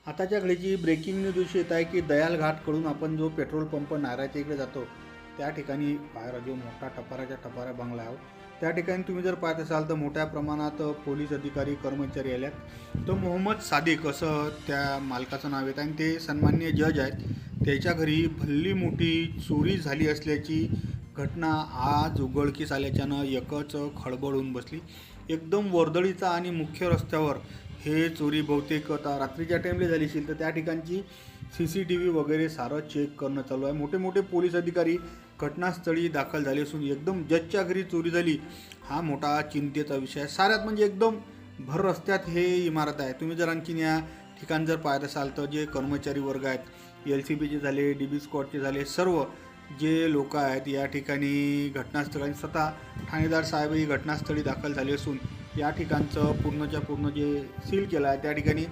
आताच्या घडीची breaking news अशी येत आहे की दयाल घाटकडून आपण जो पेट्रोल पंप नायराच्या इकडे जातो त्या ठिकाणी बाहेर जो मोठा टपारा बंगला आहे त्या ठिकाणी तुम्ही जर पाहत असाल तर मोठ्या प्रमाणात पोलीस अधिकारी कर्मचारी आल्यात. तो मोहम्मद सादिक असं त्या मालकाचं नाव येतं आणि ते सन्माननीय जज आहेत. त्याच्या घरी भल्ली मोठी चोरी झाली असल्याची घटना आज उघडकीस आल्याच्यानं एकच खळबळ होऊन बसली. एकदम वर्दळीचा आणि मुख्य रस्त्यावर हे चोरी बहुतेक आता रात्रीच्या टाईमला झाली असेल तर त्या ठिकाणची CCTV वगैरे सारं चेक करणं चालू आहे. मोठे मोठे पोलीस अधिकारी घटनास्थळी दाखल झाले असून एकदम जजच्या घरी चोरी झाली हा मोठा चिंतेचा विषय आहे. साऱ्यात म्हणजे एकदम भर रस्त्यात हे इमारत आहे. तुम्ही जर आणखीन या ठिकाण जर पाहत असाल तर जे कर्मचारी वर्ग आहेत LCBचे झाले DB स्क्वॉडचे झाले सर्व जे लोक आहेत या ठिकाणी घटनास्थळी स्वतः ठाणेदार साहेबही घटनास्थळी दाखल झाले असून या ठिकाणचं पूर्णच्या पूर्ण जे सील केलं आहे त्या ठिकाणी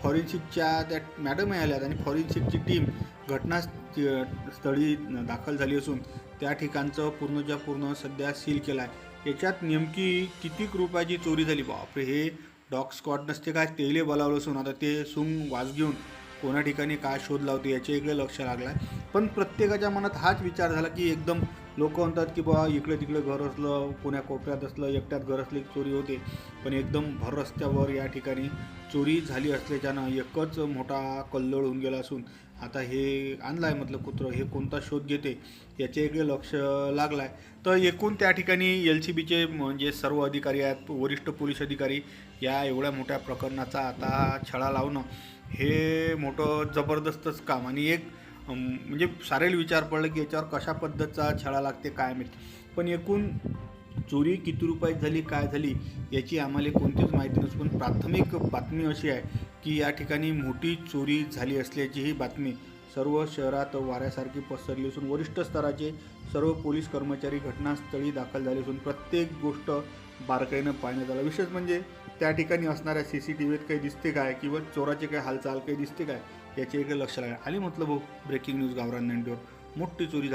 फॉरेन्सिकच्या त्या मॅडम आल्यात आणि फॉरेन्सिकची टीम घटनास्थळी दाखल झाली असून त्या ठिकाणचं पूर्णच्या पूर्ण सध्या सील केलं आहे. याच्यात नेमकी किती रुपयाची चोरी झाली बापरे, हे डॉग स्क्वॉड नसते काय तेले बोलावलं असून आता ते सुंग वाज घेऊन कोणा ठिकाणी काय शोध लावते याच्या इकडे लक्ष लागलं आहे. पण प्रत्येकाच्या मनात हाच विचार झाला की एकदम लोक म्हणतात की बा इकडे तिकडे घर असलं कोण्या कोपऱ्यात असलं एकट्यात घर असले चोरी होते, पण एकदम भर रस्त्यावर या ठिकाणी चोरी झाली असल्याच्यानं एकच मोठा कल्लोळ होऊन गेला असून आता हे आणलं आहे म्हटलं कुत्रं हे कोणता शोध घेते याच्या इकडे लक्ष लागलं आहे. तर एकूण त्या ठिकाणी LCBचे म्हणजे सर्व अधिकारी आहेत वरिष्ठ पोलीस अधिकारी या एवढ्या मोठ्या प्रकरणाचा आता छळा लावणं हे मोठं जबरदस्तच काम आणि एक म्हणजे सारेल विचार पडलं की याच्यावर कशा पद्धतीचा छळा लागते काय माहिती. पण एकूण चोरी किती रुपयात झाली काय झाली याची आम्हाला कोणतीच माहिती नसते. पण प्राथमिक बातमी अशी आहे की या ठिकाणी मोठी चोरी झाली असल्याची ही बातमी सर्व शहरात वाऱ्यासारखी पसरली असून वरिष्ठ स्तराचे सर्व पोलीस कर्मचारी घटनास्थळी दाखल झाले असून प्रत्येक गोष्ट बारकाईनं पाहण्यात आलं. विशेष म्हणजे त्या ठिकाणी असणाऱ्या CCTVत काही दिसते काय किंवा चोराचे काही हालचाल काही दिसते काय याच्या इकडे लक्ष लागलं आणि म्हटलं भाऊ ब्रेकिंग न्यूज गावरान 90वर मोठी चोरी झाली.